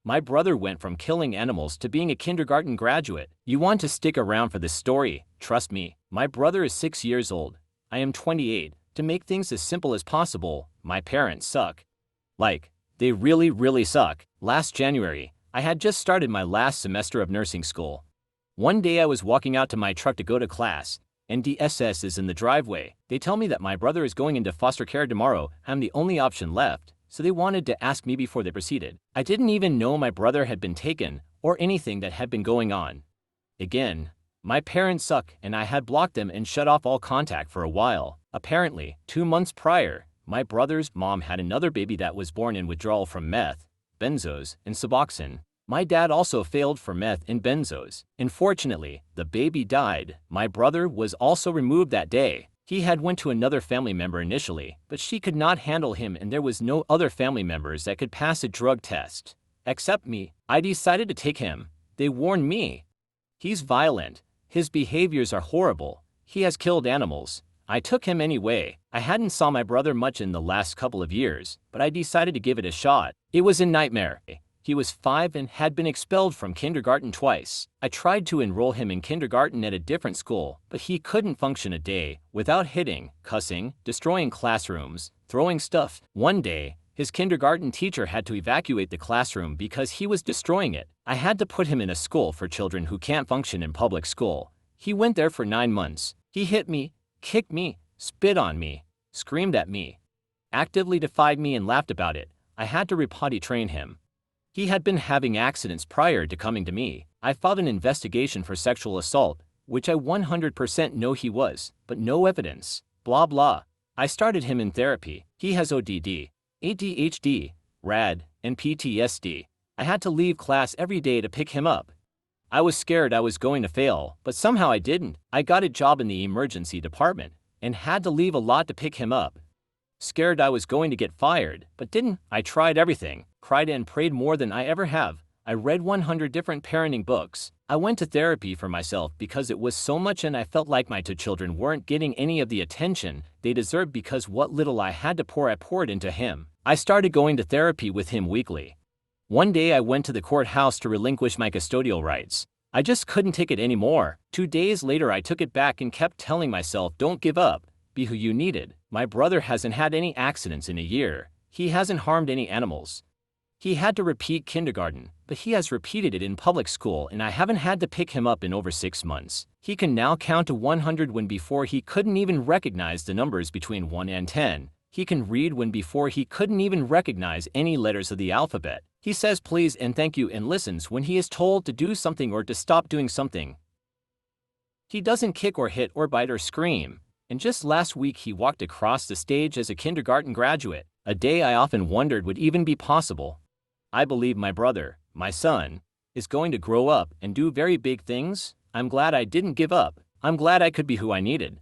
My brother went from killing animals to being a kindergarten graduate. You want to stick around for this story, trust me. My brother is 6 years old. I am 28. To make things as simple as possible, my parents suck. Like, they really suck. Last January, I had just started my last semester of nursing school. One day I was walking out to my truck to go to class, and DSS is in the driveway. They tell me that my brother is going into foster care tomorrow. I'm the only option left, so they wanted to ask me before they proceeded. I didn't even know my brother had been taken or anything that had been going on. Again, my parents suck and I had blocked them and shut off all contact for a while. Apparently, 2 months prior, my brother's mom had another baby that was born in withdrawal from meth, benzos, and Suboxone. My dad also failed for meth and benzos. Unfortunately, the baby died. My brother was also removed that day. He had went to another family member initially, but she could not handle him and there was no other family members that could pass a drug test. Except me. I decided to take him. They warned me. He's violent. His behaviors are horrible. He has killed animals. I took him anyway. I hadn't saw my brother much in the last couple of years, but I decided to give it a shot. It was a nightmare. He was 5 and had been expelled from kindergarten twice. I tried to enroll him in kindergarten at a different school, but he couldn't function a day without hitting, cussing, destroying classrooms, throwing stuff. One day, his kindergarten teacher had to evacuate the classroom because he was destroying it. I had to put him in a school for children who can't function in public school. He went there for 9 months. He hit me, kicked me, spit on me, screamed at me, actively defied me and laughed about it. I had to repotty train him. He had been having accidents prior to coming to me. I filed an investigation for sexual assault, which I 100% know he was, but no evidence. Blah blah. I started him in therapy. He has ODD, ADHD, RAD, and PTSD. I had to leave class every day to pick him up. I was scared I was going to fail, but somehow I didn't. I got a job in the emergency department and had to leave a lot to pick him up. Scared I was going to get fired, but didn't. I tried everything, cried and prayed more than I ever have. I read 100 different parenting books. I went to therapy for myself because it was so much and I felt like my 2 children weren't getting any of the attention they deserved because what little I had to pour I poured into him. I started going to therapy with him weekly. One day I went to the courthouse to relinquish my custodial rights. I just couldn't take it anymore. 2 days later I took it back and kept telling myself, don't give up. Be who you needed. My brother hasn't had any accidents in a year. He hasn't harmed any animals. He had to repeat kindergarten, but he has repeated it in public school and I haven't had to pick him up in over 6 months. He can now count to 100 when before he couldn't even recognize the numbers between 1 and 10. He can read when before he couldn't even recognize any letters of the alphabet. He says please and thank you and listens when he is told to do something or to stop doing something. He doesn't kick or hit or bite or scream. And just last week he walked across the stage as a kindergarten graduate, a day I often wondered would even be possible. I believe my brother, my son, is going to grow up and do very big things. I'm glad I didn't give up. I'm glad I could be who I needed.